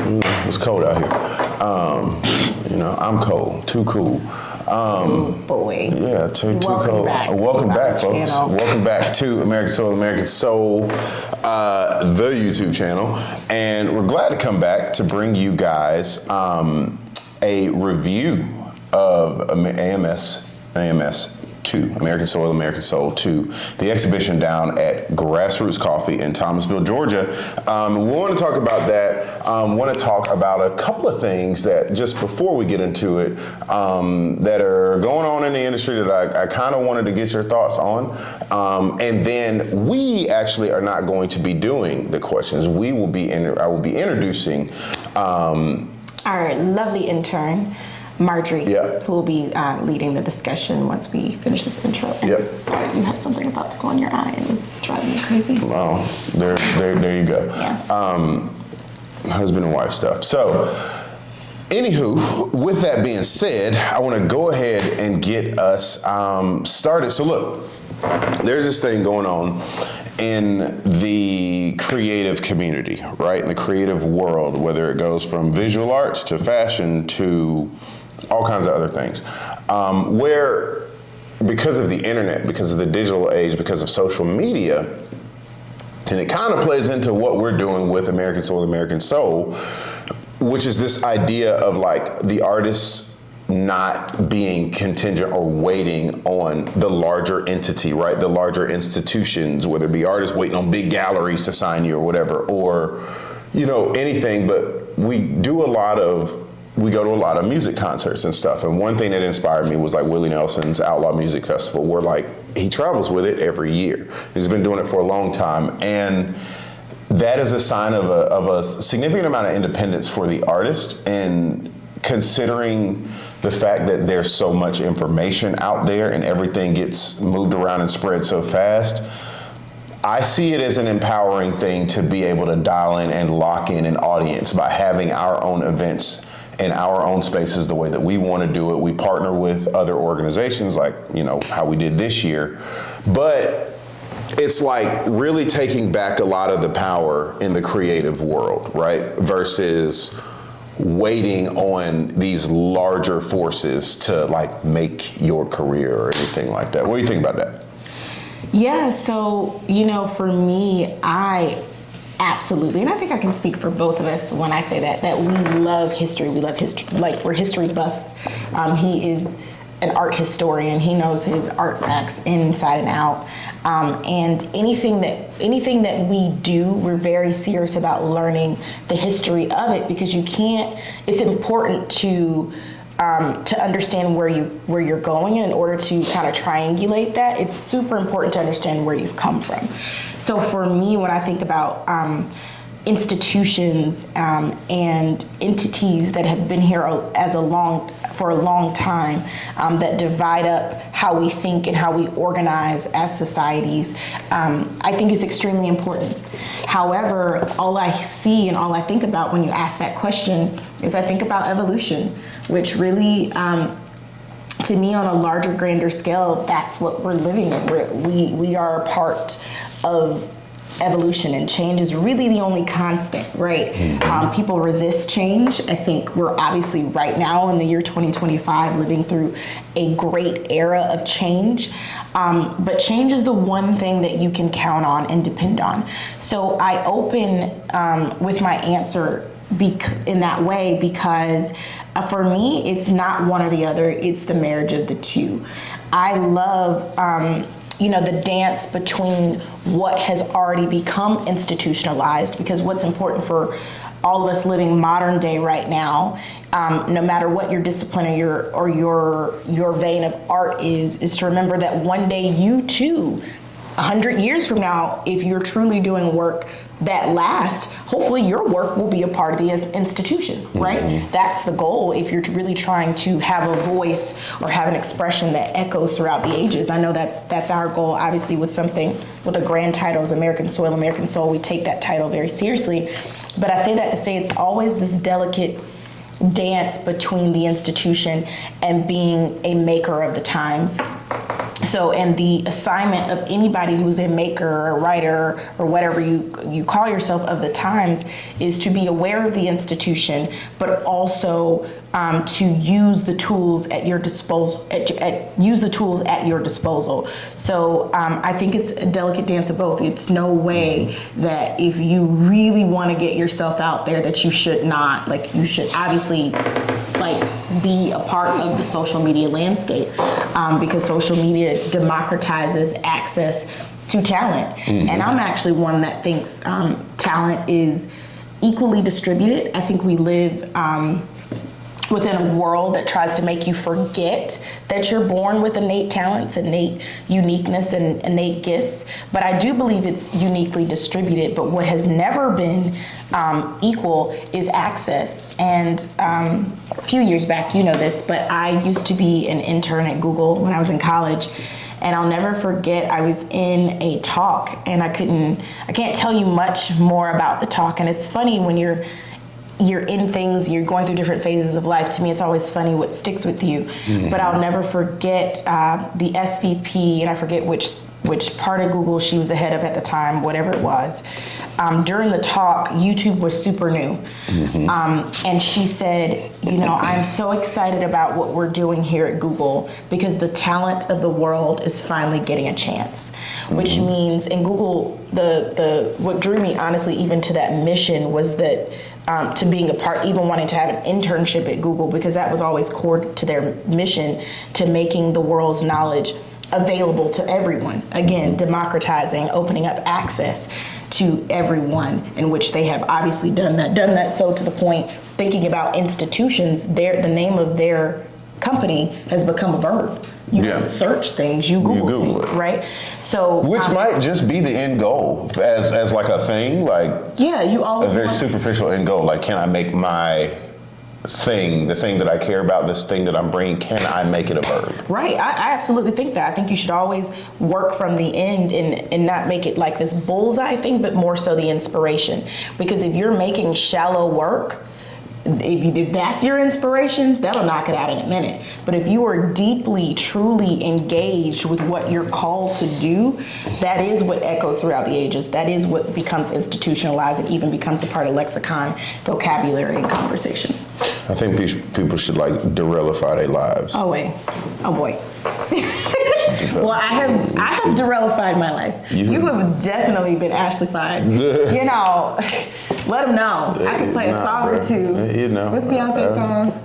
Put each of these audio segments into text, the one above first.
It's cold out here. I'm cold, too cool. Boy. Yeah, too cold. Back Welcome back, folks. Channel. Welcome back to American Soul, the YouTube channel. And we're glad to come back to bring you guys a review of AMS 2, American Soul 2, the exhibition down at Grassroots Coffee in Thomasville, Georgia. We want to talk about that. Want to talk about a couple of things that, just before we get into it, that are going on in the industry that I kind of wanted to get your thoughts on. And then we actually are not going to be doing the questions. I will be introducing our lovely intern, Marjorie, who will be leading the discussion once we finish this intro. Sorry, you have something about to go in your eye and it's driving me crazy. Oh, there you go. Yeah. Husband and wife stuff. So, anywho, with that being said, I want to go ahead and get us started. So look, there's this thing going on in the creative community, right? In the creative world, whether it goes from visual arts to fashion to all kinds of other things, where because of the internet, because of the digital age, because of social media, and it kind of plays into what we're doing with American Soul, which is this idea of like the artists not being contingent or waiting on the larger entity, right? The larger institutions, whether it be artists waiting on big galleries to sign you or whatever, or, anything. But we go to a lot of music concerts and stuff. And one thing that inspired me was like Willie Nelson's Outlaw Music Festival, where like he travels with it every year. He's been doing it for a long time. And that is a sign of a significant amount of independence for the artist, and considering the fact that there's so much information out there and everything gets moved around and spread so fast, I see it as an empowering thing to be able to dial in and lock in an audience by having our own events in our own spaces the way that we want to do it. We partner with other organizations like, how we did this year. But it's like really taking back a lot of the power in the creative world, right? Versus waiting on these larger forces to like make your career or anything like that. What do you think about that? Yeah, so, for me, I absolutely, and I think I can speak for both of us when I say that we love history. We love history, like we're history buffs. He is an art historian. He knows his art facts inside and out. And anything that we do, we're very serious about learning the history of it, because it's important to understand where you're going, and in order to kind of triangulate that, it's super important to understand where you've come from. So for me, when I think about institutions and entities that have been here for a long time, that divide up how we think and how we organize as societies, I think is extremely important. However, all I see and all I think about when you ask that question is I think about evolution, which really, to me, on a larger, grander scale, that's what we're living in. We are a part of evolution, and change is really the only constant, right? Mm-hmm. People resist change. I think we're obviously right now in the year 2025 living through a great era of change. But change is the one thing that you can count on and depend on. So I open with my answer in that way because for me, it's not one or the other. It's the marriage of the two. I love the dance between what has already become institutionalized, because what's important for all of us living modern day right now, no matter what your discipline or your vein of art is to remember that one day you too, 100 years from now, if you're truly doing work that lasts, hopefully your work will be a part of the institution, right? Mm-hmm. That's the goal if you're really trying to have a voice or have an expression that echoes throughout the ages. I know that's our goal, obviously, with a grand title as American Soul, we take that title very seriously. But I say that to say it's always this delicate dance between the institution and being a maker of the times. So, and the assignment of anybody who's a maker or a writer or whatever you call yourself of the times is to be aware of the institution, but also to use the tools at your disposal. Use the tools at your disposal. So, I think it's a delicate dance of both. It's no way that if you really want to get yourself out there, that you should not. Like, you should obviously be a part of the social media landscape, because social media democratizes access to talent. And I'm actually one that thinks talent is equally distributed. I think we live within a world that tries to make you forget that you're born with innate talents, innate uniqueness, and innate gifts. But I do believe it's uniquely distributed. But what has never been equal is access. And a few years back, you know this, but I used to be an intern at Google when I was in college. And I'll never forget, I was in a talk, and I can't tell you much more about the talk. And it's funny when you're in things, you're going through different phases of life. To me, it's always funny what sticks with you. But I'll never forget the SVP, and I forget which part of Google she was the head of at the time, whatever it was. During the talk, YouTube was super new. And she said, I'm so excited about what we're doing here at Google because the talent of the world is finally getting a chance. Which means in Google, what drew me honestly even to that mission was that to being a part, even wanting to have an internship at Google, because that was always core to their mission, to making the world's knowledge available to everyone. Again, democratizing, opening up access to everyone, in which they have obviously done that so to the point, thinking about institutions, the name of their company has become a verb. You can search things, you Google things, right? So which might just be the end goal as like a thing, like you always a very superficial end goal. Like, can I make my thing, the thing that I care about, this thing that I'm bringing, can I make it a verb? Right, I absolutely think that. I think you should always work from the end and not make it like this bullseye thing, but more so the inspiration. Because if you're making shallow work, if that's your inspiration, that'll knock it out in a minute. But if you are deeply, truly engaged with what you're called to do, that is what echoes throughout the ages. That is what becomes institutionalized and even becomes a part of lexicon, vocabulary, and conversation. I think people should derelify their lives. Oh boy. Well, I have derelified my life. You have definitely been Ashley-fied. Let them know. I can play a song or two. What's Beyonce's song?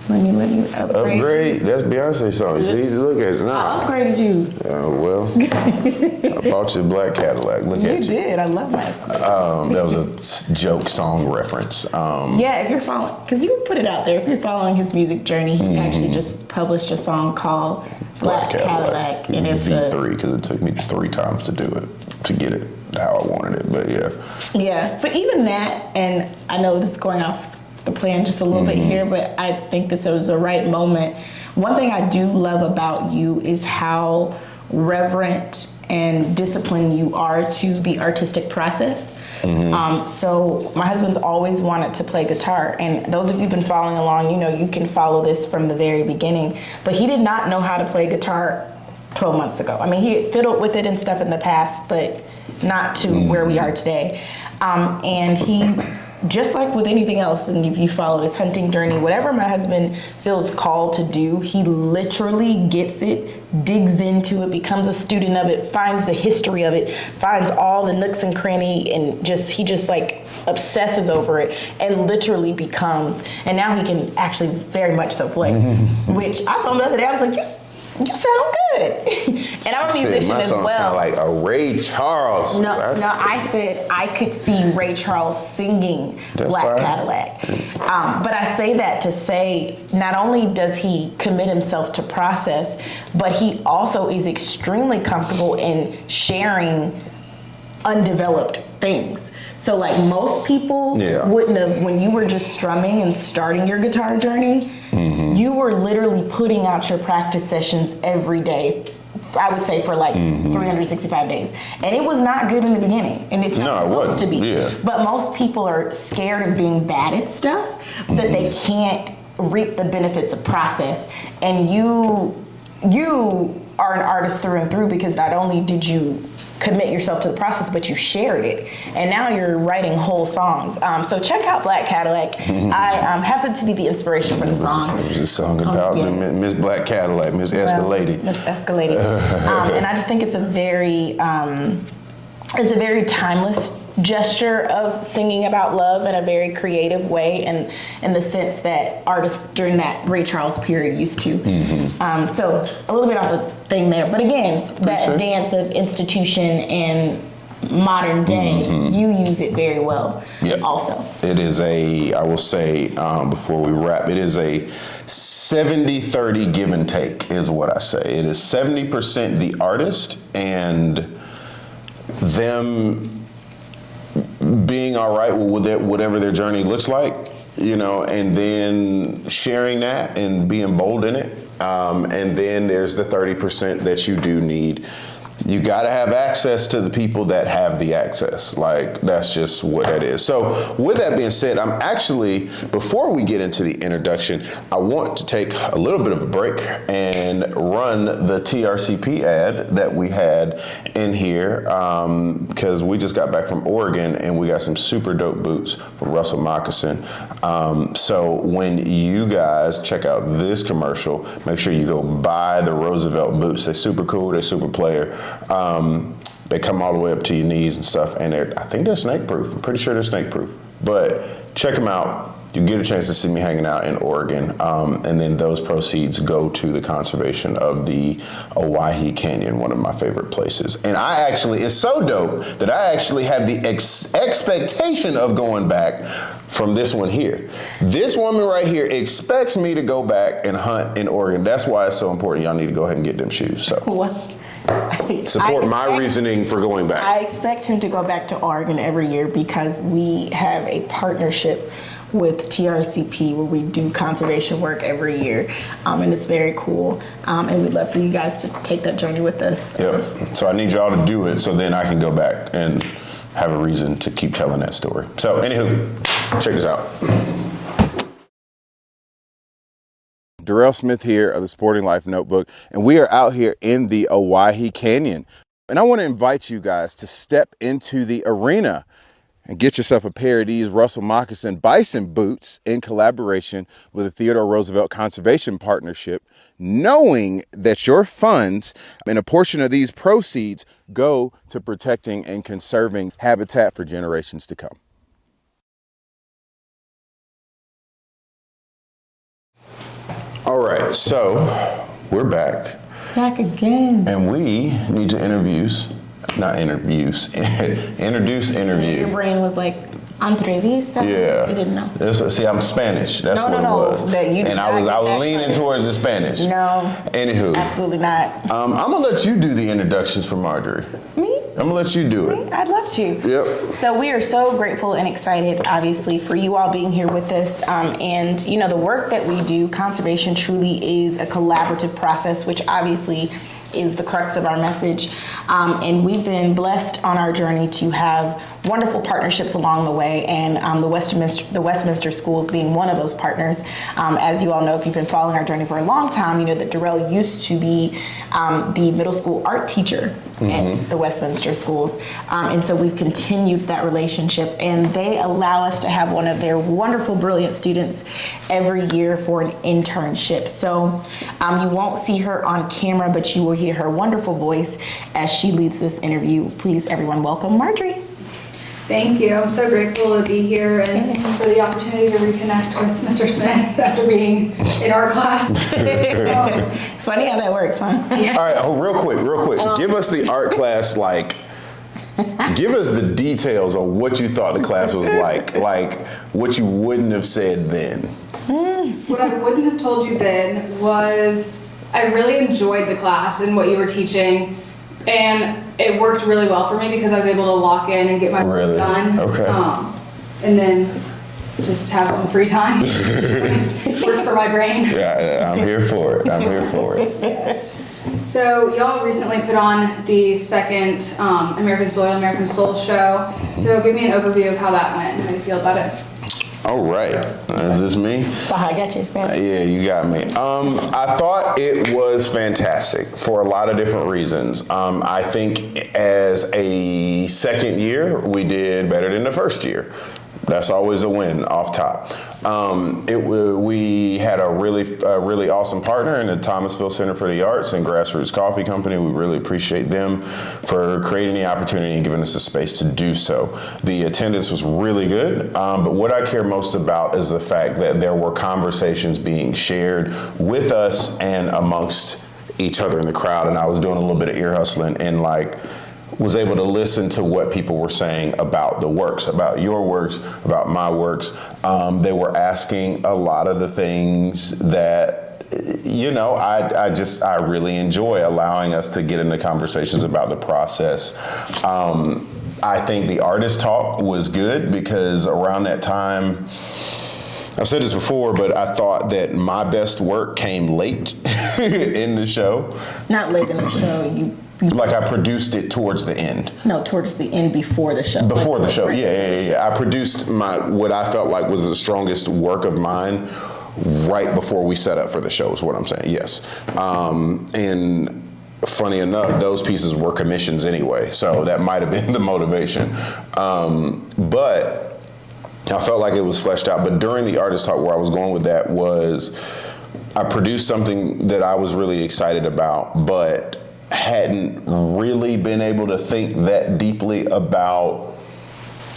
Let me upgrade. That's Beyonce's song. See, look at it. I upgraded you. I bought you a black Cadillac. Look at you. You did. I love that song. That was a joke song reference. If you're following, because you put it out there, if you're following his music journey, he actually just published a song called Black Cadillac. And it's V3, because it took me 3 times to do it, to get it how I wanted it, but Yeah, but even that, and I know this is going off the plan just a little bit here, but I think this was the right moment. One thing I do love about you is how reverent and disciplined you are to the artistic process. So my husband's always wanted to play guitar, and those of you who've been following along, you can follow this from the very beginning, but he did not know how to play guitar 12 months ago. I mean, he had fiddled with it and stuff in the past, but not to where we are today. And he, just like with anything else, and if you follow his hunting journey, whatever my husband feels called to do, he literally gets it, digs into it, becomes a student of it, finds the history of it, finds all the nooks and cranny, and he just obsesses over it and literally becomes, and now he can actually very much so play, which I told him the other day, I was like, you sound good. And I'm a musician as well. My song sound like a Ray Charles. No, I said I could see Ray Charles singing Black Cadillac. But I say that to say, not only does he commit himself to process, but he also is extremely comfortable in sharing undeveloped things. So most people wouldn't have, when you were just strumming and starting your guitar journey, you were literally putting out your practice sessions every day, I would say for 365 days. And it was not good in the beginning. And it's not supposed to be. Yeah. But most people are scared of being bad at stuff, that they can't reap the benefits of process. And you are an artist through and through, because not only did you commit yourself to the process, but you shared it, and now you're writing whole songs. So check out Black Cadillac. I happen to be the inspiration for the song. It was a song about Miss Black Cadillac, Miss Escalade. Miss Escalade. And I just think it's a very timeless gesture of singing about love in a very creative way, and in the sense that artists during that Ray Charles period used to. So a little bit off the thing there, but again, that dance of institution and modern day, you use it very well. Also, it is I will say, before we wrap, it is a 70-30 give and take is what I say. It is 70% the artist and them being all right with whatever their journey looks like, and then sharing that and being bold in it. And then there's the 30% that you do need. You got to have access to the people that have the access. Like, that's just what it is. So with that being said, I'm actually, before we get into the introduction, I want to take a little bit of a break and run the TRCP ad that we had in here, because we just got back from Oregon and we got some super dope boots from Russell Moccasin. So when you guys check out this commercial, make sure you go buy the Roosevelt boots. They're super cool. They're super player. They come all the way up to your knees and stuff, and I think they're snake proof. I'm pretty sure they're snake proof. But check them out. You get a chance to see me hanging out in Oregon, and then those proceeds go to the conservation of the Owyhee Canyon, one of my favorite places. And it's so dope that I actually have the expectation of going back from this one here. This woman right here expects me to go back and hunt in Oregon. That's why it's so important. Y'all need to go ahead and get them shoes. So. What? Support my reasoning for going back. I expect him to go back to Oregon every year, because we have a partnership with TRCP where we do conservation work every year, and it's very cool, and we'd love for you guys to take that journey with us. Yep. So I need y'all to do it so then I can go back and have a reason to keep telling that story. So anywho, check this out. Darrell Smith here of the Sporting Life Notebook, and we are out here in the Owyhee Canyon. And I want to invite you guys to step into the arena and get yourself a pair of these Russell Moccasin bison boots in collaboration with the Theodore Roosevelt Conservation Partnership, knowing that your funds and a portion of these proceeds go to protecting and conserving habitat for generations to come. All right, so we're back. Back again. And we need to introduce interview. Your brain was like, entrevista? Yeah. You didn't know. See, I'm Spanish. That's what it was. And I was leaning towards the Spanish. No. Anywho. Absolutely not. I'm going to let you do the introductions for Marjorie. Me? I'm going to let you do it. I'd love to. Yep. So we are so grateful and excited, obviously, for you all being here with us. And, the work that we do, conservation truly is a collaborative process, which obviously is the crux of our message. And we've been blessed on our journey to have wonderful partnerships along the way, and the Westminster Schools being one of those partners. As you all know, if you've been following our journey for a long time, you know that Darrell used to be the middle school art teacher at the Westminster Schools. And so we've continued that relationship, and they allow us to have one of their wonderful, brilliant students every year for an internship. So you won't see her on camera, but you will hear her wonderful voice as she leads this interview. Please, everyone, welcome Marjorie. Thank you. I'm so grateful to be here and for the opportunity to reconnect with Mr. Smith after being in art class. Funny how that works, huh? Yeah. All right, real quick. Give us the art class, give us the details on what you thought the class was like what you wouldn't have said then. What I wouldn't have told you then was I really enjoyed the class and what you were teaching, and it worked really well for me because I was able to lock in and get my work done. Okay. And then just have some free time. Works for my brain. Yeah, I'm here for it. Yes. So y'all recently put on the second American Soil, American Soul show. So give me an overview of how that went and how you feel about it. All right. Is this me? So I got you. Yeah, you got me. I thought it was fantastic for a lot of different reasons. I think as a second year, we did better than the first year. That's always a win off top. We had a really awesome partner in the Thomasville Center for the Arts and Grassroots Coffee Company. We really appreciate them for creating the opportunity and giving us the space to do so. The attendance was really good, but what I care most about is the fact that there were conversations being shared with us and amongst each other in the crowd, and I was doing a little bit of ear hustling and was able to listen to what people were saying about the works, about your works, about my works. They were asking a lot of the things that, I really enjoy allowing us to get into conversations about the process. I think the artist talk was good because around that time, I've said this before, but I thought that my best work came late in the show. Not late in the show, Like I produced it towards the end. No, towards the end before the show. Before the show, yeah. I produced what I felt like was the strongest work of mine right before we set up for the show is what I'm saying, yes. And funny enough, those pieces were commissions anyway, so that might have been the motivation. But I felt like it was fleshed out. But during the artist talk, where I was going with that was I produced something that I was really excited about, but hadn't really been able to think that deeply about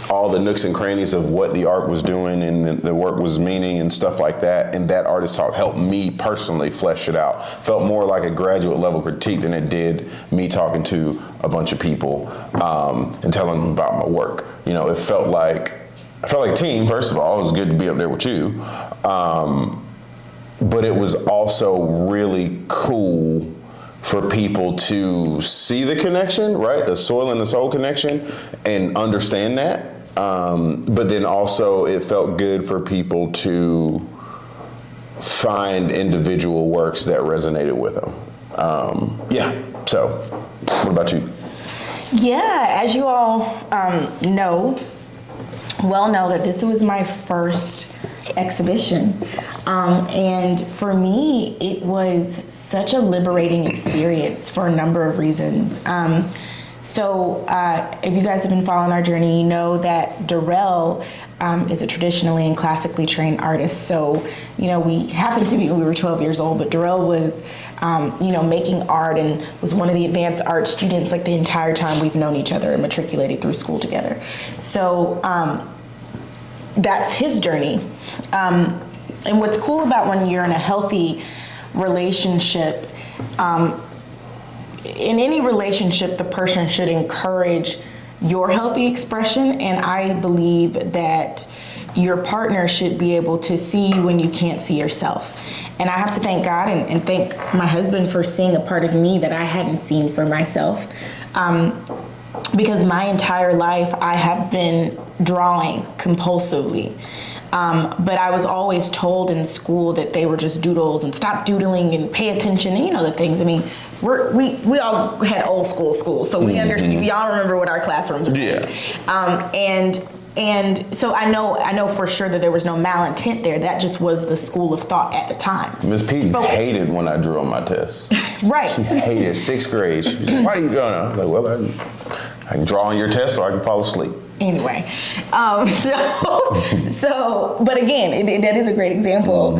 all the nooks and crannies of what the art was doing and the work was meaning and stuff like that. And that artist talk helped me personally flesh it out. Felt more like a graduate level critique than it did me talking to a bunch of people and telling them about my work. It felt like a team, first of all. It was good to be up there with you. But it was also really cool for people to see the connection, right? The soil and the soul connection, and understand that. But then also it felt good for people to find individual works that resonated with them. So what about you? Yeah, as you all know that this was my first exhibition. And for me, it was such a liberating experience for a number of reasons. So if you guys have been following our journey, you know that Darrell is a traditionally and classically trained artist. So, we were 12 years old, but Darrell was, making art and was one of the advanced art students like the entire time we've known each other and matriculated through school together. So that's his journey. And what's cool about when you're in a healthy relationship, in any relationship, the person should encourage your healthy expression. And I believe that your partner should be able to see you when you can't see yourself. And I have to thank God and thank my husband for seeing a part of me that I hadn't seen for myself. Because my entire life I have been drawing compulsively. But I was always told in school that they were just doodles and stop doodling and pay attention and the things. I mean, we all had old school, so we understand. Y'all remember what our classrooms were like. And so I know for sure that there was no malintent there. That just was the school of thought at the time. Miss P hated when I drew on my test. Right. She hated 6th grade. She was like, "Why are you drawing?" I was like, "Well, I can draw on your test or I can fall asleep." Anyway, but again, that is a great example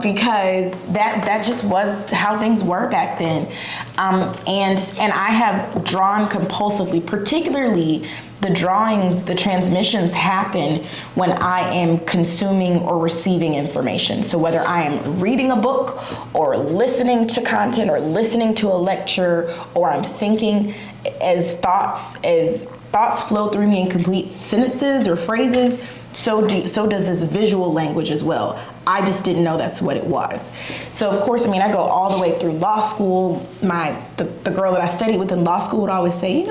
because that just was how things were back then, and I have drawn compulsively, particularly the drawings, the transmissions happen when I am consuming or receiving information. So whether I am reading a book or listening to content or listening to a lecture, or I'm thinking as thoughts flow through me in complete sentences or phrases, so does this visual language as well. I just didn't know that's what it was. So of course, I go all the way through law school. The girl that I studied with in law school would always say,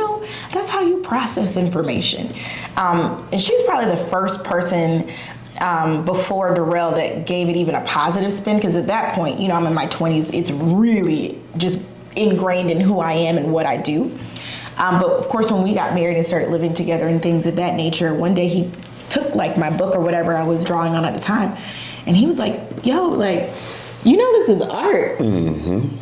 that's how you process information. And she was probably the first person before Darrell that gave it even a positive spin, because at that point, I'm in my 20s. It's really just ingrained in who I am and what I do. But of course, when we got married and started living together and things of that nature, one day he took like my book or whatever I was drawing on at the time, and he was like, yo, like, you know this is art. Mm-hmm.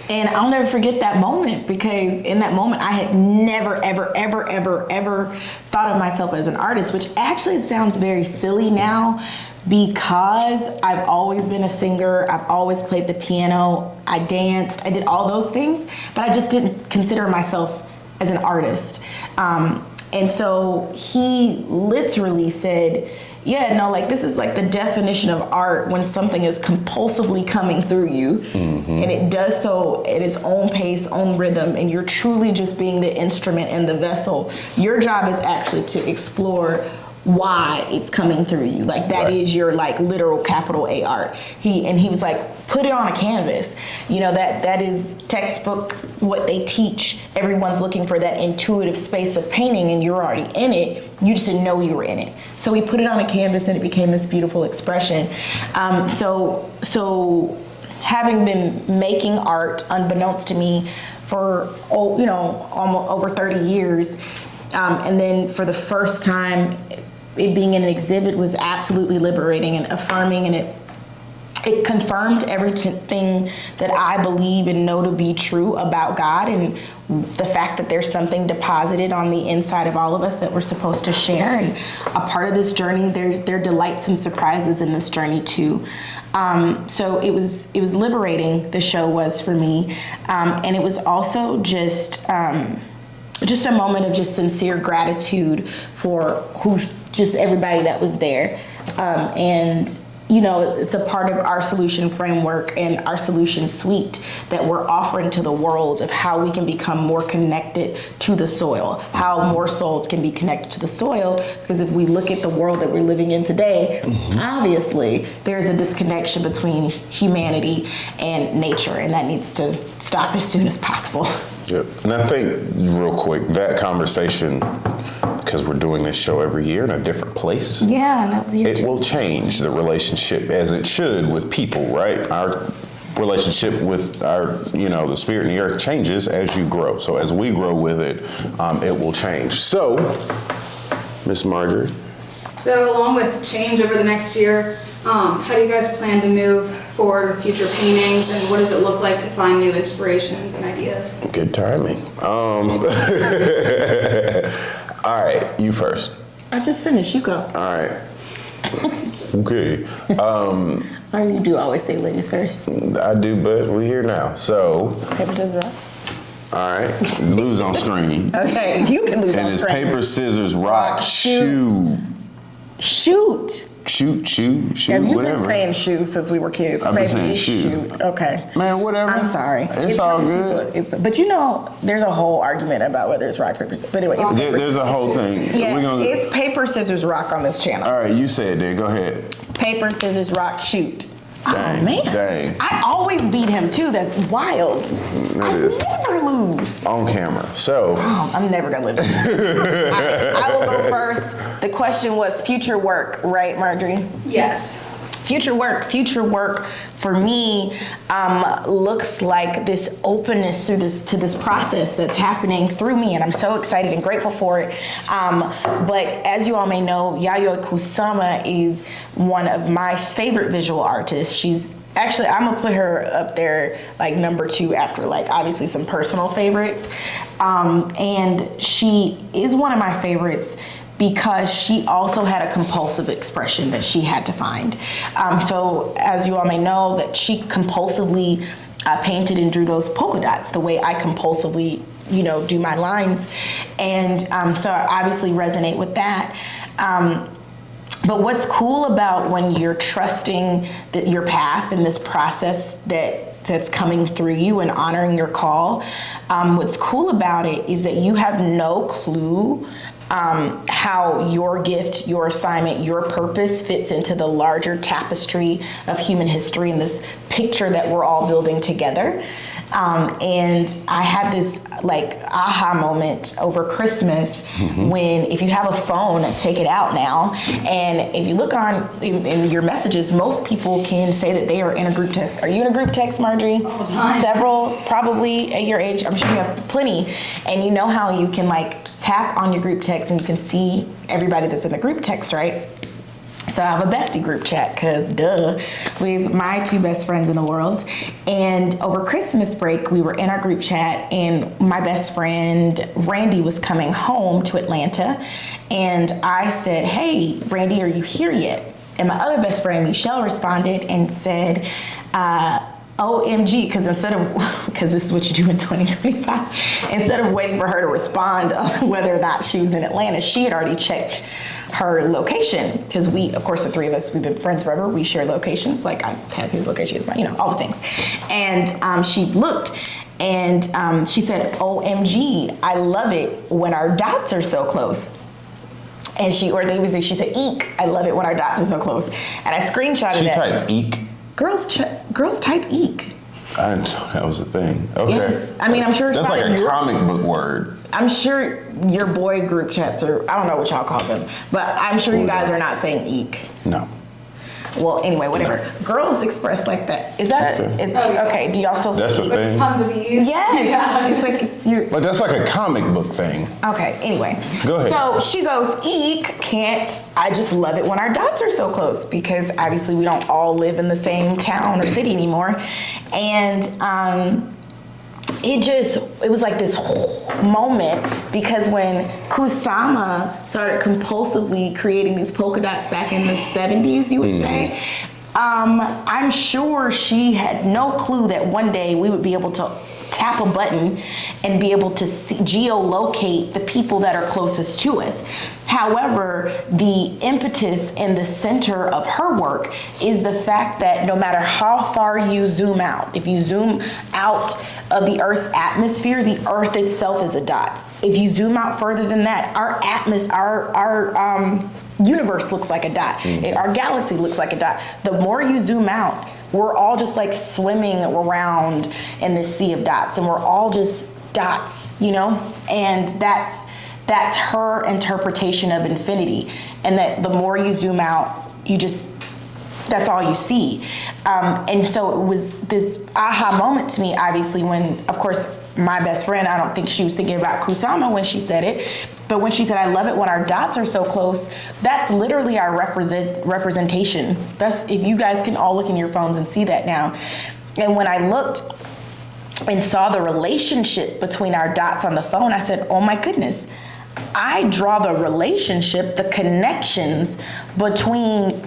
And I'll never forget that moment, because in that moment I had never, ever, ever, ever, ever thought of myself as an artist, which actually sounds very silly now, because I've always been a singer. I've always played the piano. I danced. I did all those things, but I just didn't consider myself as an artist. And so he literally said, yeah, no, like this is like the definition of art, when something is compulsively coming through you, and it does so at its own pace, own rhythm, and you're truly just being the instrument and the vessel. Your job is actually to explore why it's coming through you. Like that is your like literal capital A art. He was like, put it on a canvas. You know, that is textbook what they teach. Everyone's looking for that intuitive space of painting, and you're already in it. You just didn't know you were in it. So we put it on a canvas, and it became this beautiful expression. So having been making art unbeknownst to me for almost over 30 years, and then for the first time it being in an exhibit was absolutely liberating and affirming, and it confirmed everything that I believe and know to be true about God, and the fact that there's something deposited on the inside of all of us that we're supposed to share. And a part of this journey, there are delights and surprises in this journey too. So it was liberating, the show was for me, and it was also just a moment of just sincere gratitude for just everybody that was there. And you know, it's a part of our solution framework and our solution suite that we're offering to the world of how we can become more connected to the soil, how more souls can be connected to the soil. Because if we look at the world that we're living in today, obviously there's a disconnection between humanity and nature, and that needs to stop as soon as possible. Yep. And I think, real quick, that conversation, because we're doing this show every year in a different place. Yeah, that was it will change the relationship, as it should, with people, right? Our relationship with our, the spirit and the earth changes as you grow. So as we grow with it, it will change. So, Miss Marjorie. So along with change over the next year, how do you guys plan to move forward with future paintings, and what does it look like to find new inspirations and ideas? Good timing. All right, you first. I just finished, you go. All right. Okay. Or you do always say ladies first. I do, but we're here now. So. Paper, scissors, rock. All right. Lose on screen. Okay, you can lose on screen. And it's paper, scissors, rock, shoot. Shoot. Shoot, Yeah, you've whatever. been saying shoot since we were kids. I've been saying shoot. Okay. Man, whatever. I'm sorry. It's all good. But there's a whole argument about whether it's rock, paper, scissors. But anyway, There's a whole thing. Yeah, it's paper, scissors, rock on this channel. All right, you say it then. Go ahead. Paper, scissors, rock, shoot. Dang, oh, man. Dang. I always beat him, too. That's wild. I never lose. On camera. So. Oh, I'm never going to lose. All right, I will go first. The question was future work, right, Marjorie? Yes. Future work for me looks like this openness to this process that's happening through me, and I'm so excited and grateful for it. But as you all may know, Yayoi Kusama is one of my favorite visual artists. She's actually, I'm gonna put her up there like number 2 after like obviously some personal favorites. And she is one of my favorites because she also had a compulsive expression that she had to find. So as you all may know, that she compulsively painted and drew those polka dots the way I compulsively, do my lines. And so I obviously resonate with that. But what's cool about when you're trusting your path and this process that's coming through you and honoring your call, what's cool about it is that you have no clue how your gift, your assignment, your purpose fits into the larger tapestry of human history and this picture that we're all building together. And I had this like aha moment over Christmas when, if you have a phone, take it out now. And if you look in your messages, most people can say that they are in a group text. Are you in a group text, Marjorie? All the time. Several, probably at your age. I'm sure you have plenty. And you know how you can like tap on your group text and you can see everybody that's in the group text, right? So I have a bestie group chat, because duh, with my 2 best friends in the world. And over Christmas break, we were in our group chat, and my best friend, Randy, was coming home to Atlanta. And I said, hey, Randy, are you here yet? And my other best friend, Michelle, responded and said, OMG, because this is what you do in 2025. Instead of waiting for her to respond on whether or not she was in Atlanta, she had already checked her location, because we, of course, the 3 of us, we've been friends forever. We share locations. Like, I have his location, his mine, all the things. And she looked, and she said, OMG, I love it when our dots are so close. And she said, eek, I love it when our dots are so close. And I screenshotted it. She typed eek? Girls type eek. I didn't know that was a thing. Okay. Yes. I mean, I'm sure it's that's not like a comic book word. I'm sure your boy group chats are, I don't know what y'all call them, but I'm sure you guys are not saying eek. No. Well, anyway, whatever. Girls express like that. Is that okay? Do y'all still That's say a thing. Tons of ease. Yes. Yeah. It's like it's your. But that's like a comic book thing. Okay. Anyway. Go ahead. So she goes, eek, can't. I just love it when our dots are so close, because obviously we don't all live in the same town or city anymore, and it was like this moment, because when Kusama started compulsively creating these polka dots back in the 70s, you would say, I'm sure she had no clue that one day we would be able to tap a button and be able to geolocate the people that are closest to us. However, the impetus and the center of her work is the fact that no matter how far you zoom out, if you zoom out of the Earth's atmosphere, the Earth itself is a dot. If you zoom out further than that, our universe looks like a dot. Our galaxy looks like a dot. The more you zoom out, we're all just like swimming around in this sea of dots, and we're all just dots, and that's her interpretation of infinity, and that the more you zoom out, that's all you see. And so it was this aha moment to me, obviously, when, of course, my best friend, I don't think she was thinking about Kusama when she said it, but when she said, I love it when our dots are so close, that's literally our representation. That's, if you guys can all look in your phones and see that now. And when I looked and saw the relationship between our dots on the phone, I said, oh my goodness, I draw the relationship, the connections between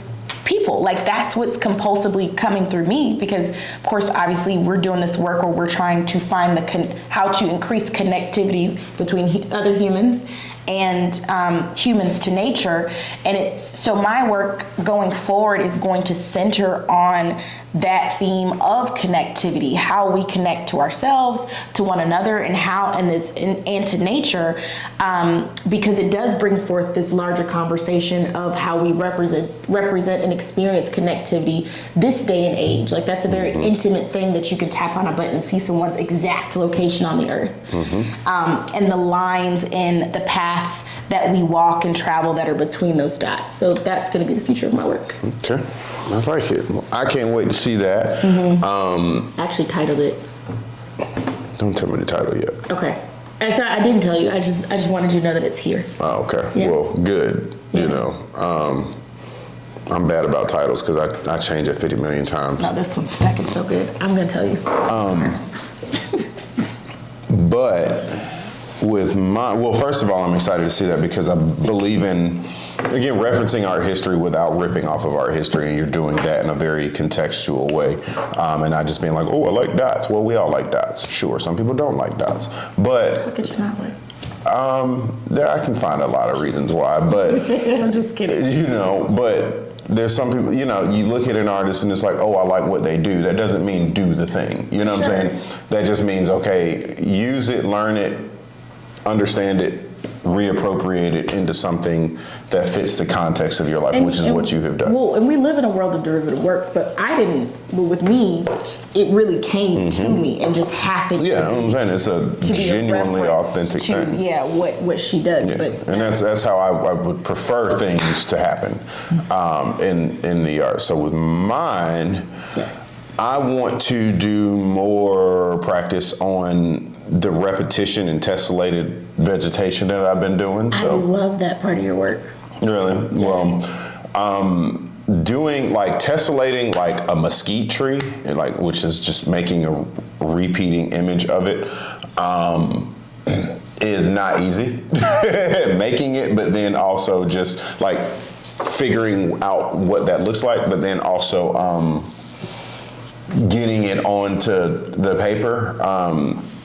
people. Like, that's what's compulsively coming through me, because of course, obviously, we're doing this work where we're trying to find how to increase connectivity between other humans and humans to nature. And so my work going forward is going to center on that theme of connectivity, how we connect to ourselves, to one another, and to nature, because it does bring forth this larger conversation of how we represent and experience connectivity this day and age. Like, that's a very intimate thing that you can tap on a button and see someone's exact location on the earth, and the lines and the paths that we walk and travel that are between those dots. So that's going to be the future of my work. Okay, I like it. I can't wait to see that. I actually titled it. Don't tell me the title yet. Okay. I didn't tell you. I just wanted you to know that it's here. Oh, okay. Yeah. Well, good. Yeah. I'm bad about titles because I change it 50 million times. No, this one's stuck. It's so good. I'm going to tell you. But with first of all, I'm excited to see that because I believe in, again, referencing art history without ripping off of art history, and you're doing that in a very contextual way, and not just being like, oh, I like dots. Well, we all like dots. Sure, some people don't like dots, but How could you not like? There, I can find a lot of reasons why, but I'm just kidding. But there's some people, you look at an artist and it's like, oh, I like what they do. That doesn't mean do the thing. You know what I'm saying? That just means, okay, use it, learn it, understand it, reappropriate it into something that fits the context of your life, which is what you have done. Well, and we live in a world of derivative works, but with me, it really came to me and just happened. Yeah, you know what I'm saying? It's a genuinely authentic thing. Yeah, what she does. Yeah. But and that's how I would prefer things to happen in the art. So with mine, yes. I want to do more practice on the repetition and tesselated vegetation that I've been doing. I love that part of your work. Really? Yes. Well, doing like tessellating like a mesquite tree, and like which is just making a repeating image of it, is not easy. Making it, but then also just like figuring out what that looks like, but then also getting it onto the paper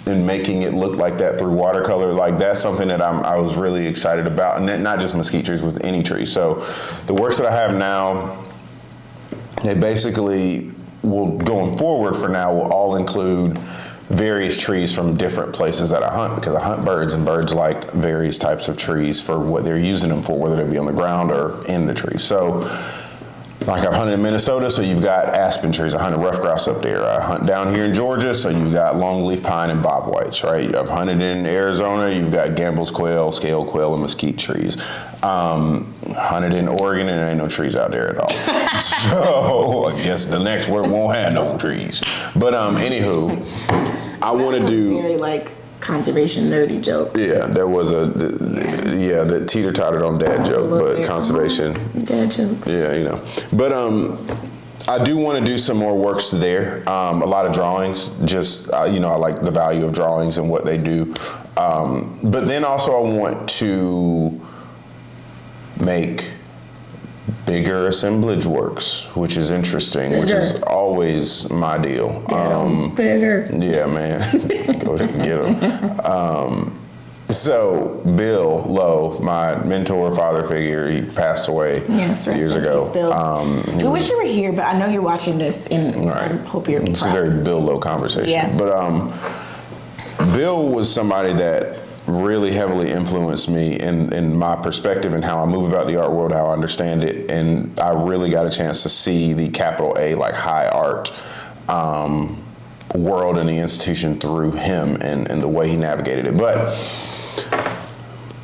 and making it look like that through watercolor. Like that's something that I was really excited about, and not just mesquite trees, with any tree. So the works that I have now, they basically will, going forward for now, will all include various trees from different places that I hunt, because I hunt birds, and birds like various types of trees for what they're using them for, whether they be on the ground or in the tree. So like I've hunted in Minnesota, so you've got aspen trees. I hunted rough grouse up there. I hunt down here in Georgia, so you've got longleaf pine and bobwhites, right? I've hunted in Arizona, you've got Gambel's quail, scale quail, and mesquite trees. Hunted in Oregon, and there ain't no trees out there at all. So I guess the next work won't have no trees. But anywho, I want to do very like conservation nerdy joke. Yeah, there was that teeter-tottered on dad joke, but conservation. Dad jokes. Yeah, you know. But I do want to do some more works there. A lot of drawings, just, I like the value of drawings and what they do. But then also I want to make bigger assemblage works, which is interesting, which is always my deal. Bigger. Yeah, man. Go get them. So Bill Lowe, my mentor, father figure, he passed away years ago. We wish you were here, but I know you're watching this, and I hope you're It's a very Bill Lowe conversation. Yeah. But Bill was somebody that really heavily influenced me in my perspective and how I move about the art world, how I understand it. And I really got a chance to see the capital A, like high art world and the institution through him and the way he navigated it. But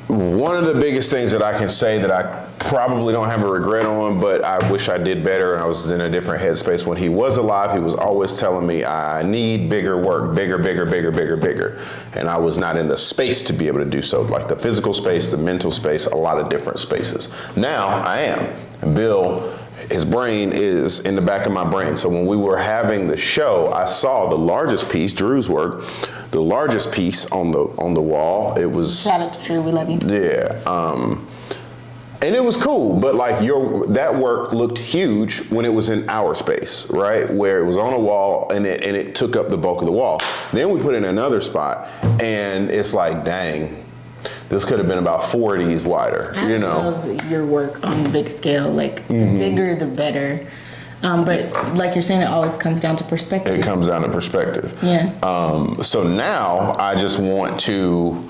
one of the biggest things that I can say that I probably don't have a regret on, but I wish I did better, and I was in a different headspace when he was alive. He was always telling me, I need bigger work, bigger. And I was not in the space to be able to do so, like the physical space, the mental space, a lot of different spaces. Now I am. And Bill, his brain is in the back of my brain. So when we were having the show, I saw the largest piece, Drew's work, the largest piece on the wall. It was, shout out to Drew, we love you. Yeah. And it was cool, but like that work looked huge when it was in our space, right? Where it was on a wall and it took up the bulk of the wall. Then we put it in another spot, and it's like, dang, this could have been about 4 of these wider, I love your work on a big scale, like the bigger the better. But like you're saying, it always comes down to perspective. It comes down to perspective. Yeah. So now I just want to,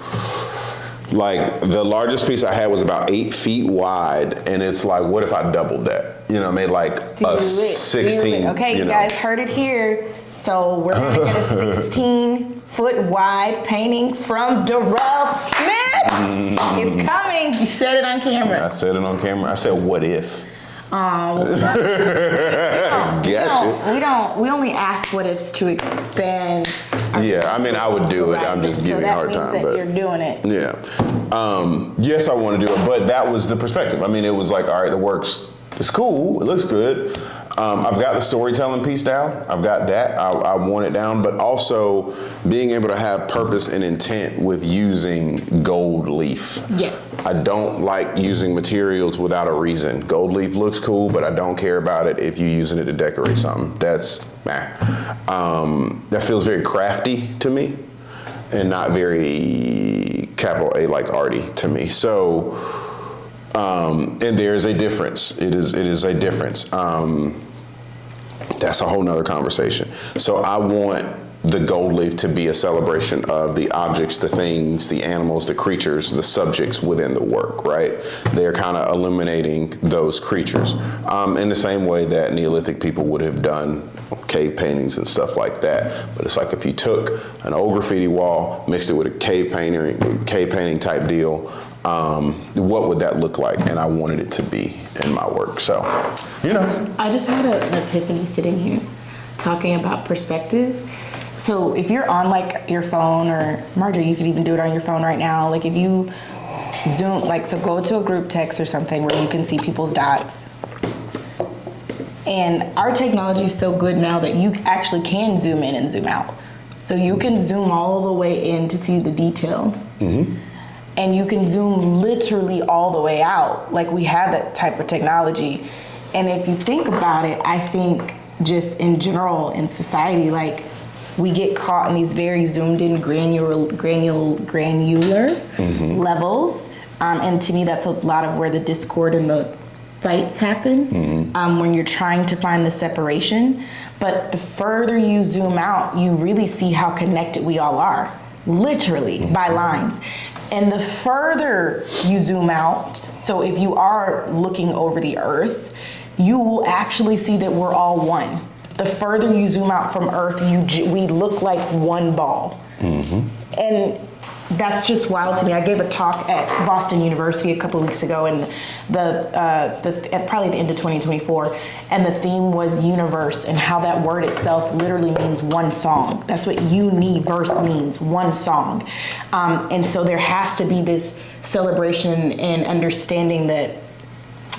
like, the largest piece I had was about 8 feet wide, and it's like, what if I doubled that? Made like a 16. Okay, you guys heard it here. So we're gonna get a 16-foot wide painting from Darrell Smith. It's coming. You said it on camera. I said it on camera. I said, what if? We only ask what ifs to expand. Yeah, I mean, I would do it. I'm just giving you a hard time. But you're doing it. Yeah. Yes, I want to do it, but that was the perspective. I mean, it was like, all right, the work's, it's cool. It looks good. I've got the storytelling piece down. I've got that. I want it down, but also being able to have purpose and intent with using gold leaf. Yes. I don't like using materials without a reason. Gold leaf looks cool, but I don't care about it if you're using it to decorate something. That's, that feels very crafty to me and not very capital A like arty to me. So, and there's a difference. It is a difference. That's a whole nother conversation. So I want the gold leaf to be a celebration of the objects, the things, the animals, the creatures, the subjects within the work, right? They're kind of illuminating those creatures in the same way that Neolithic people would have done cave paintings and stuff like that. But it's like if you took an old graffiti wall, mixed it with a cave painting type deal, what would that look like? And I wanted it to be in my work. So, I just had an epiphany sitting here talking about perspective. So if you're on like your phone, or Marjorie, you could even do it on your phone right now. Like if you zoom, like, so go to a group text or something where you can see people's dots. And our technology is so good now that you actually can zoom in and zoom out. So you can zoom all the way in to see the detail. And you can zoom literally all the way out. Like, we have that type of technology. And if you think about it, I think just in general in society, like, we get caught in these very zoomed in granular levels. And to me, that's a lot of where the discord and the fights happen, when you're trying to find the separation. But the further you zoom out, you really see how connected we all are, literally by lines. And the further you zoom out, so if you are looking over the earth, you will actually see that we're all one. The further you zoom out from earth, we look like one ball. And that's just wild to me. I gave a talk at Boston University a couple of weeks ago, and at probably the end of 2024, and the theme was universe, and how that word itself literally means one song. That's what universe means, one song. And so there has to be this celebration and understanding that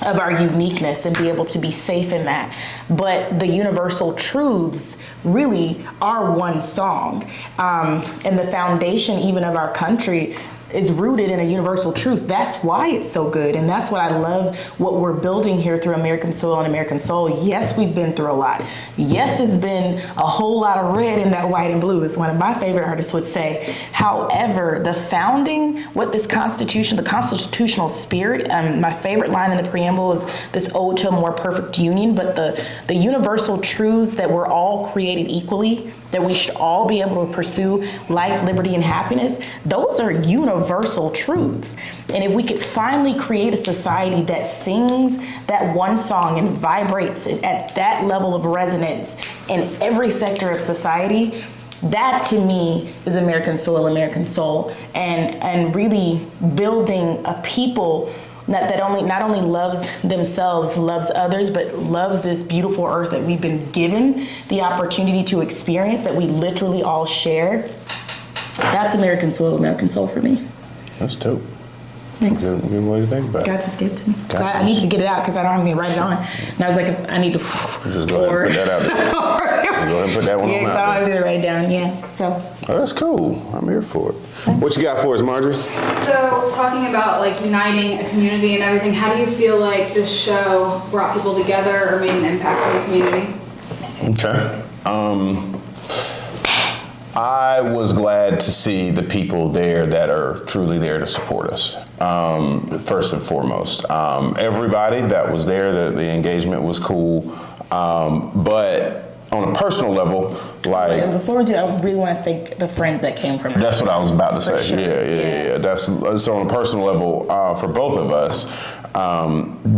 of our uniqueness, and be able to be safe in that. But the universal truths really are one song. And the foundation even of our country is rooted in a universal truth. That's why it's so good. And that's what I love, what we're building here through American Soil and American Soul. Yes, we've been through a lot. Yes, it's been a whole lot of red in that white and blue, as one of my favorite artists would say. However, the founding, what this Constitution, the constitutional spirit, my favorite line in the preamble is this ode to a more perfect union, but the universal truths that we're all created equally, that we should all be able to pursue life, liberty, and happiness, those are universal truths. And if we could finally create a society that sings that one song and vibrates it at that level of resonance in every sector of society, that to me is American Soil, American Soul, and really building a people that not only loves themselves, loves others, but loves this beautiful earth that we've been given the opportunity to experience, that we literally all share. That's American Soil, American Soul for me. That's dope. Thanks. Good way to think about it. God just gave it to me. I need to get it out because I don't have anything to write it on. And I was like, I need to. Just go ahead and put that out there. Go ahead and put that one on I out don't have anything to write it down. Yeah. So. Oh, that's cool. I'm here for it. What you got for us, Marjorie? So, talking about like uniting a community and everything, how do you feel like this show brought people together or made an impact on the community? Okay. I was glad to see the people there that are truly there to support us, first and foremost. Everybody that was there, the engagement was cool, but on a personal level, like... And before we do, I really want to thank the friends that came from it. That's what I was about to say. Sure. Yeah. That's so on a personal level, for both of us.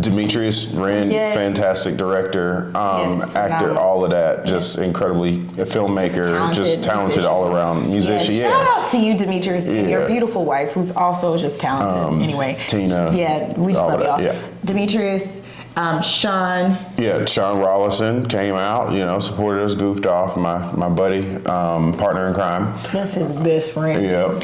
Demetrius Wren, fantastic director, actor, all of that, just incredibly a filmmaker, just talented all around musician. Yeah. Shout out to you, Demetrius, and your beautiful wife, who's also just talented. Anyway, Tina. Yeah, we just love y'all. Yeah. Demetrius. Sean. Yeah, Sean Rollison came out, supported us, goofed off, my buddy, partner in crime. That's his best friend. Yep.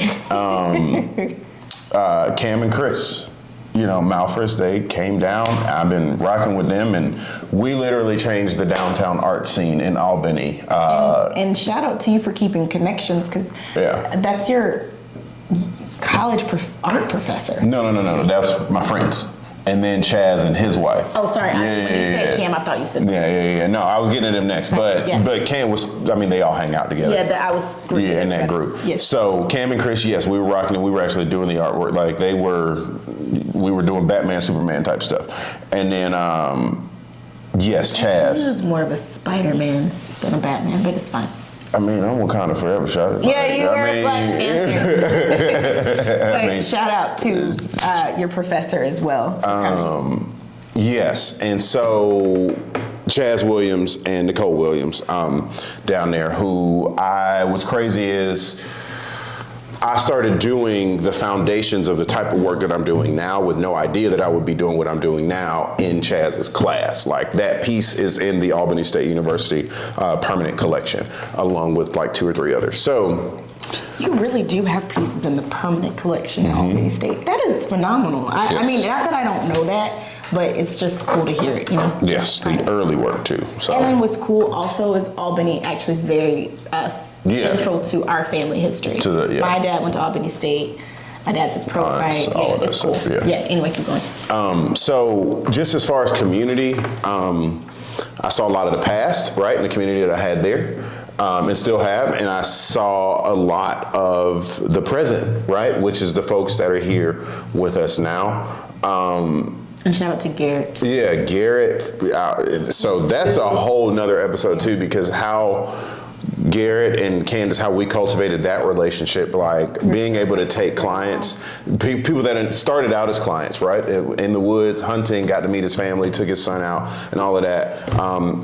Cam and Chris, Malfris, they came down. I've been rocking with them, and we literally changed the downtown art scene in Albany. And shout out to you for keeping connections, because that's your college art professor. No, that's my friends. And then Chaz and his wife. Oh, sorry. When you said Cam, I thought you said. Yeah. No, I was getting to them next, but Cam was. They all hang out together. Yeah, I was. In that group. Yes. So Cam and Chris, yes, we were rocking, and we were actually doing the artwork. Like we were doing Batman, Superman type stuff, and then yes, Chaz. He was more of a Spider-Man than a Batman, but it's fine. I'm Wakanda forever, shot. Yeah, you were Black Panther. Shout out to your professor as well. Yes, and so Chaz Williams and Nicole Williams down there, who what's crazy is I started doing the foundations of the type of work that I'm doing now with no idea that I would be doing what I'm doing now in Chaz's class. Like that piece is in the Albany State University permanent collection, along with like 2 or 3 others. So you really do have pieces in the permanent collection at Albany State. That is phenomenal. I mean, not that I don't know that, but it's just cool to hear it, you know? Yes, the early work too. So. And then what's cool also is Albany actually is very central to our family history. My dad went to Albany State. My dad says pro fight. It's cool. Stuff, anyway, keep going. So just as far as community, I saw a lot of the past, right, in the community that I had there. And still have, and I saw a lot of the present, right, which is the folks that are here with us now. And shout out to Garrett. Yeah, Garrett. So that's a whole nother episode too, because how Garrett and Candace, how we cultivated that relationship, like being able to take clients, people that started out as clients, right, in the woods, hunting, got to meet his family, took his son out, and all of that.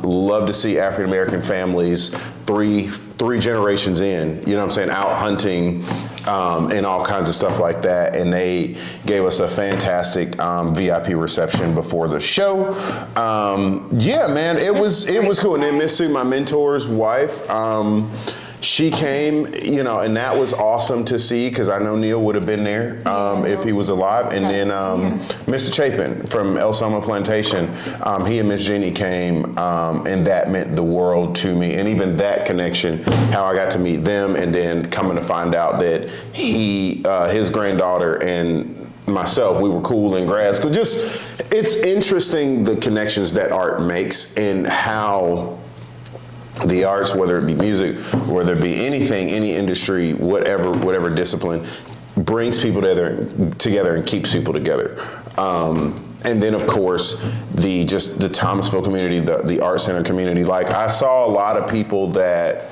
Love to see African American families, three generations in, you know what I'm saying, out hunting and all kinds of stuff like that. And they gave us a fantastic VIP reception before the show. Yeah, man, it was cool. And then Miss Sue, my mentor's wife, she came, you know, and that was awesome to see because I know Neil would have been there if he was alive. And then Mr. Chapin from El Summer Plantation, he and Miss Jenny came, and that meant the world to me. And even that connection, how I got to meet them, and then coming to find out that his granddaughter and myself, we were cool in grad school. Just, it's interesting the connections that art makes and how the arts, whether it be music, whether it be anything, any industry, whatever discipline, brings people together and keeps people together. And then, of course, the Thomasville community, the art center community. Like, I saw a lot of people that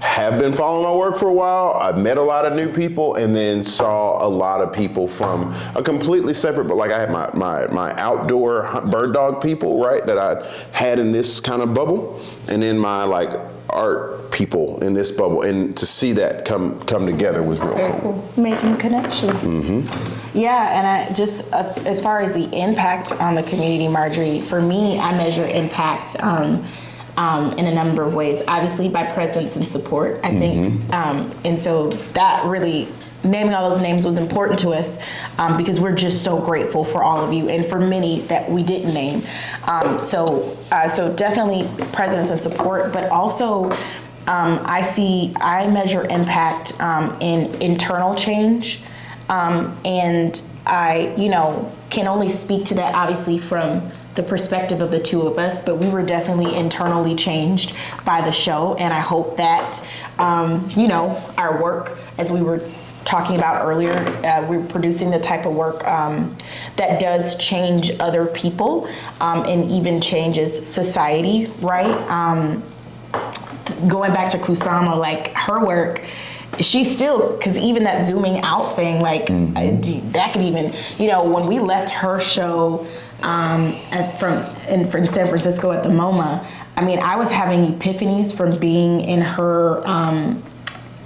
have been following my work for a while. I've met a lot of new people, and then saw a lot of people from a completely separate, but like I had my outdoor bird dog people, right, that I had in this kind of bubble, and then my like art people in this bubble, and to see that come together was real cool. Making connections. Yeah, and I just as far as the impact on the community, Marjorie, for me, I measure impact in a number of ways. Obviously by presence and support, I think. And so that really, naming all those names was important to us because we're just so grateful for all of you and for many that we didn't name. So definitely presence and support, but also I measure impact in internal change. And I, can only speak to that obviously from the perspective of the two of us, but we were definitely internally changed by the show. And I hope that, our work, as we were talking about earlier, we're producing the type of work that does change other people and even changes society, right? Going back to Kusama, like her work, she still, because even that zooming out thing, like that could even, when we left her show in San Francisco at the MoMA, I mean, I was having epiphanies from being in her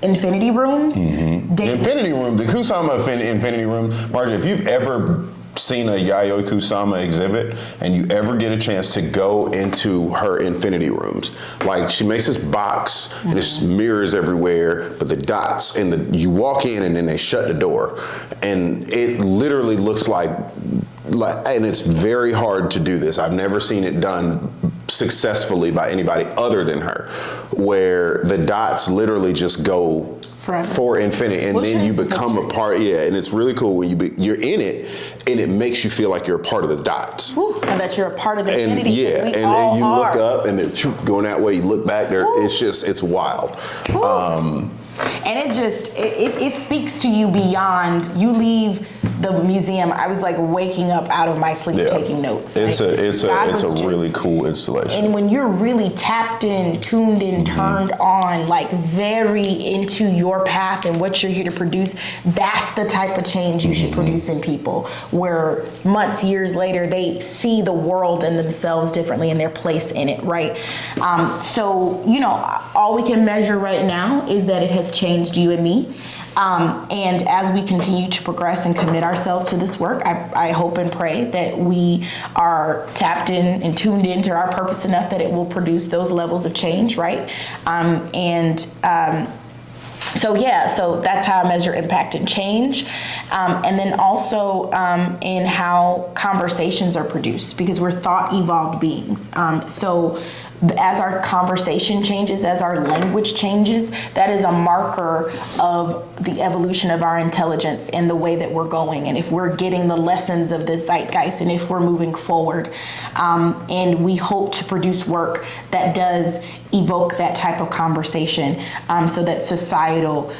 infinity rooms. The infinity room, the Kusama infinity room, Marjorie, if you've ever seen a Yayoi Kusama exhibit and you ever get a chance to go into her infinity rooms, like she makes this box and there's mirrors everywhere, but the dots and you walk in and then they shut the door, and it literally looks like, and it's very hard to do this. I've never seen it done successfully by anybody other than her, where the dots literally just go for infinity, and then you become a part. Yeah, and it's really cool when you're in it, and it makes you feel like you're a part of the dots. And that you're a part of the infinity. Yeah, and then you look up, and they're going that way. You look back there. It's wild. And it speaks to you beyond. You leave the museum. I was like waking up out of my sleep taking notes. It's a really cool installation. And when you're really tapped in, tuned in, turned on, like very into your path and what you're here to produce, that's the type of change you should produce in people. Where months, years later, they see the world and themselves differently and their place in it, right? So all we can measure right now is that it has changed you and me. And as we continue to progress and commit ourselves to this work, I hope and pray that we are tapped in and tuned into our purpose enough that it will produce those levels of change, right? So that's how I measure impact and change. And then also in how conversations are produced, because we're thought evolved beings. So as our conversation changes, as our language changes, that is a marker of the evolution of our intelligence and the way that we're going, and if we're getting the lessons of the zeitgeist, and if we're moving forward. And we hope to produce work that does evoke that type of conversation, so that societal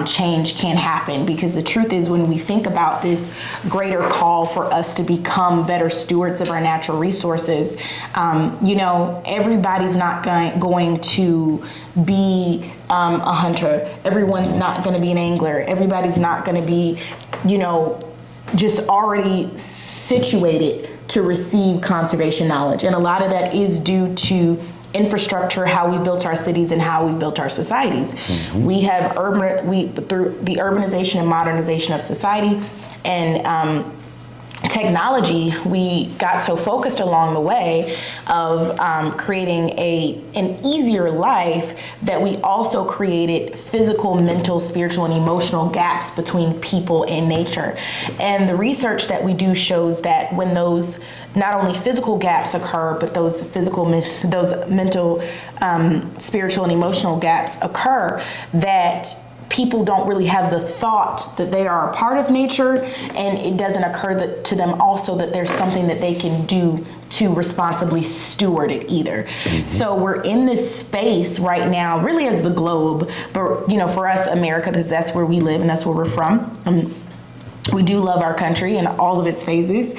change can happen. Because the truth is, when we think about this greater call for us to become better stewards of our natural resources, everybody's not going to be a hunter. Everyone's not going to be an angler. Everybody's not going to be, just already situated to receive conservation knowledge. And a lot of that is due to infrastructure, how we've built our cities and how we've built our societies. Mm-hmm. We have through the urbanization and modernization of society and technology, we got so focused along the way of creating an easier life that we also created physical, mental, spiritual, and emotional gaps between people and nature. And the research that we do shows that when those not only physical gaps occur, but those mental, spiritual, and emotional gaps occur, that people don't really have the thought that they are a part of nature, and it doesn't occur to them also that there's something that they can do to responsibly steward it either. Mm-hmm. So we're in this space right now, really as the globe, but for us, America, because that's where we live and that's where we're from. We do love our country and all of its phases,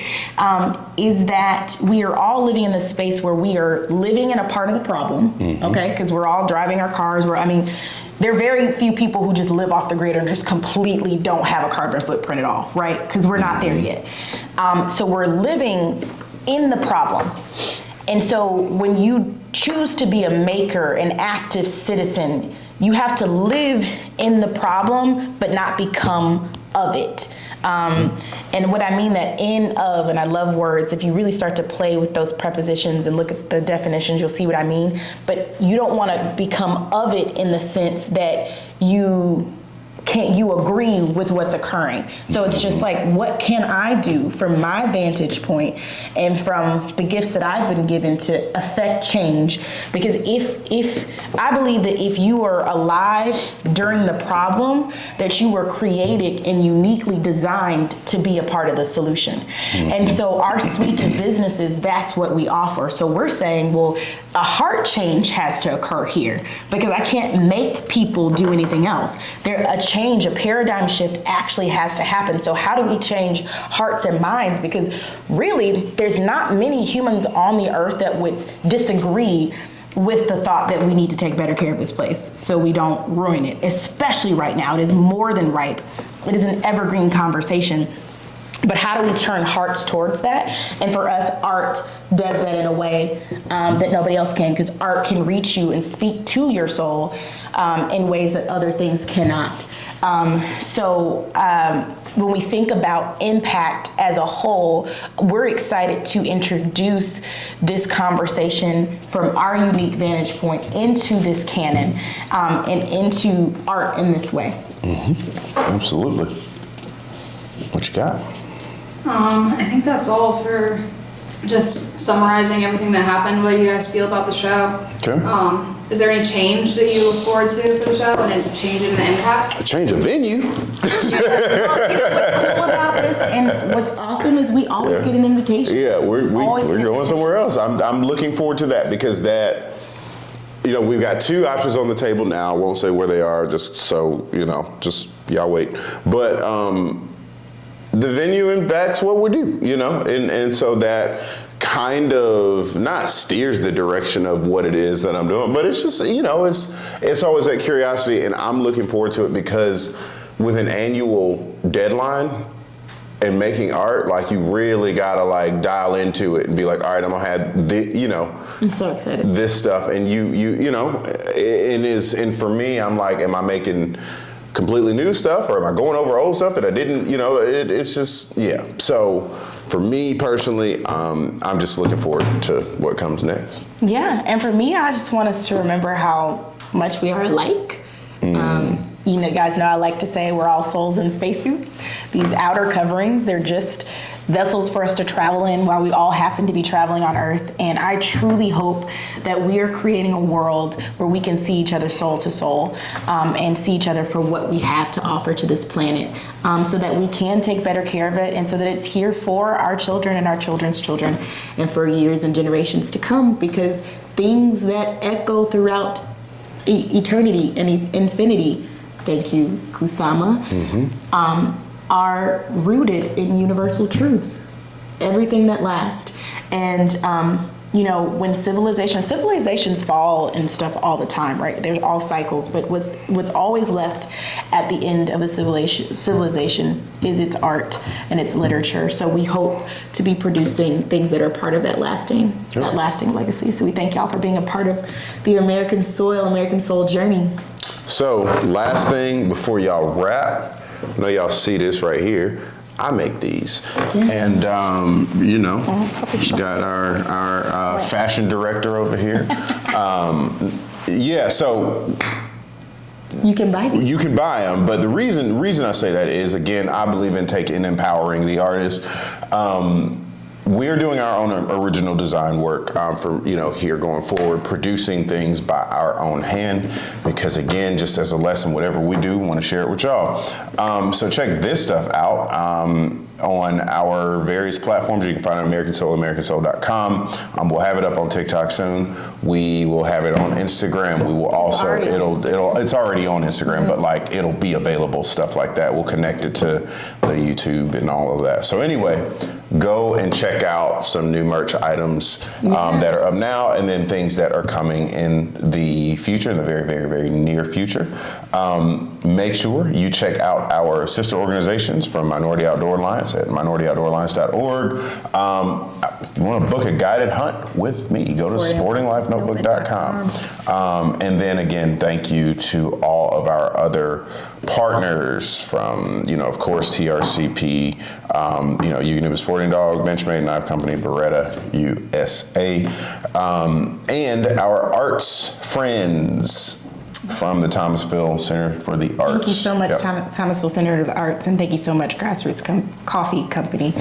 is that we are all living in this space where we are living in a part of the problem, mm-hmm. okay? Because we're all driving our cars. There are very few people who just live off the grid and just completely don't have a carbon footprint at all, right? Because we're not there yet. So we're living in the problem. And so when you choose to be a maker, an active citizen, you have to live in the problem, but not become of it. And what I mean that in, of, and I love words, if you really start to play with those prepositions and look at the definitions, you'll see what I mean. But you don't want to become of it in the sense that you agree with what's occurring. So it's just like, what can I do from my vantage point and from the gifts that I've been given to affect change? Because if I believe that if you are alive during the problem, that you were created and uniquely designed to be a part of the solution. Mm-hmm. And so our suite of businesses, that's what we offer. So we're saying, well, a heart change has to occur here, because I can't make people do anything else. A paradigm shift actually has to happen. So how do we change hearts and minds? Because really, there's not many humans on the earth that would disagree with the thought that we need to take better care of this place so we don't ruin it, especially right now. It is more than ripe. It is an evergreen conversation. But how do we turn hearts towards that? And for us, art does that in a way that nobody else can, because art can reach you and speak to your soul in ways that other things cannot. When we think about impact as a whole, we're excited to introduce this conversation from our unique vantage point into this canon and into art in this way. Mm-hmm. Absolutely. What you got? I think that's all for just summarizing everything that happened, what you guys feel about the show. Okay. Is there any change that you look forward to for the show, and a change in the impact? A change of venue. What's cool about this and what's awesome is we always get an invitation. Yeah, we're going somewhere else. I'm looking forward to that, because that, we've got two options on the table now. I won't say where they are, just so, just y'all wait. But the venue impacts what we do, and so that kind of not steers the direction of what it is that I'm doing, but it's just, it's always that curiosity, and I'm looking forward to it, because with an annual deadline and making art, like, you really gotta dial into it and be like, all right, I'm gonna have I'm so excited. This stuff, and and for me, I'm like, am I making completely new stuff, or am I going over old stuff that I didn't, it's just, yeah. So for me personally, I'm just looking forward to what comes next. Yeah, and for me, I just want us to remember how much we are alike. You guys know I like to say we're all souls in spacesuits. These outer coverings, they're just vessels for us to travel in while we all happen to be traveling on Earth. And I truly hope that we are creating a world where we can see each other soul to soul, and see each other for what we have to offer to this planet, so that we can take better care of it, and so that it's here for our children and our children's children and for years and generations to come, because things that echo throughout eternity and infinity, thank you, Kusama, are rooted in universal truths. Everything that lasts. And, when civilizations fall and stuff all the time, right? There's all cycles, but what's always left at the end of a civilization is its art and its literature. So we hope to be producing things that are part of that lasting legacy. So we thank y'all for being a part of the American soul journey. So last thing before y'all wrap, I know y'all see this right here. I make these, and got our fashion director over here. So you can buy these. You can buy them, but the reason I say that is, again, I believe in empowering the artist. We're doing our own original design work from here going forward, producing things by our own hand, because again, just as a lesson, whatever we do, we want to share it with y'all. So check this stuff out on our various platforms. You can find it on AmericanSoul.com. We'll have it up on TikTok soon. We will have it on Instagram. We will also it's already on Instagram, but it'll be available, stuff like that. We'll connect it to the YouTube and all of that. So anyway, go and check out some new merch items that are up now, and then things that are coming in the future, in the very, very, very near future. Make sure you check out our sister organizations from Minority Outdoor Alliance at minorityOutdoorAlliance.org. If you want to book a guided hunt with me, go to sportinglifenotebook.com. And then again, thank you to all of our other partners from, of course, TRCP, You Can Do a Sporting Dog, Benchmade Knife Company, Beretta USA, and our arts friends from the Thomasville Center for the Arts. Thank you so much, Thomasville Center for the Arts, and thank you so much, Grassroots Coffee Company.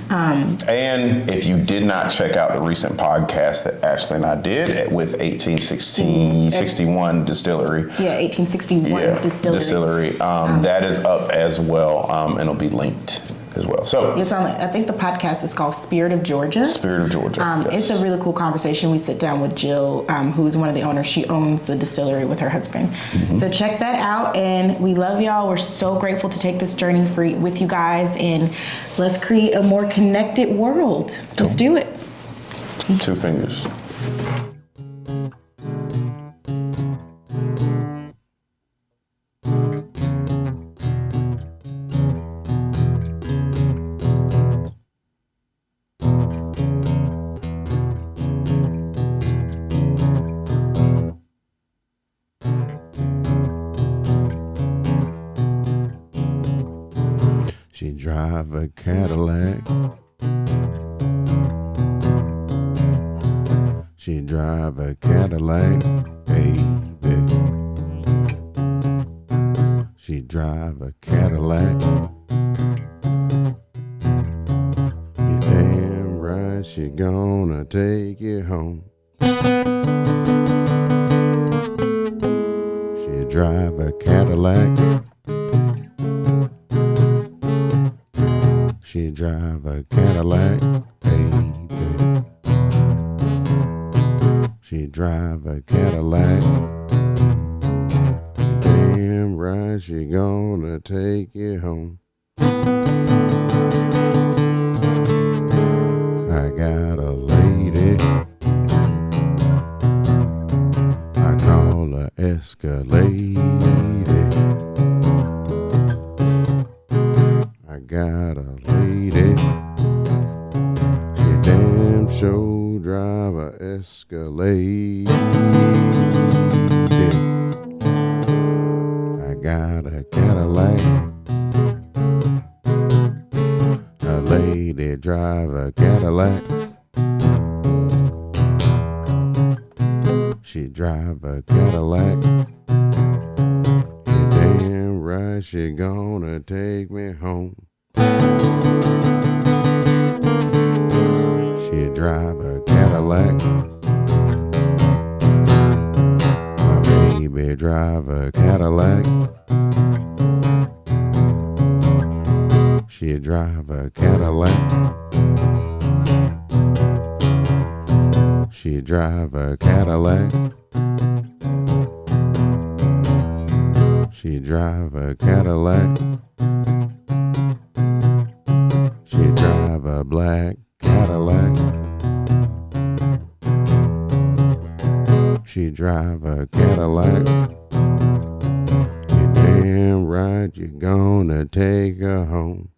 And if you did not check out the recent podcast that Ashley and I did with 1861 Distillery. Yeah, 1861 Distillery. That is up as well, and it'll be linked as well. So it's on. I think the podcast is called Spirit of Georgia. Spirit of Georgia. It's a really cool conversation. We sit down with Jill, who is one of the owners. She owns the distillery with her husband. So check that out. And we love y'all. We're so grateful to take this journey with you guys, and let's create a more connected world. Let's do it. Two fingers. She drive a Cadillac. She drive a Cadillac, baby. She drive a Cadillac. You damn right she gonna take you home. She drive a Cadillac. She drive a Cadillac, baby. She drive a Cadillac. Damn right she gonna take you home. I got a lady, I call her Escalade. I got a lady, she damn sure drive a Escalade. I got got a Cadillac. A lady drive a Cadillac. She drive a Cadillac. You damn right she gonna take me home. She drive a Cadillac. My baby drive a Cadillac. She drive a Cadillac. She drive a Cadillac. She drive a Cadillac. She drive a black Cadillac. She drive a Cadillac. You damn right you're gonna take her home.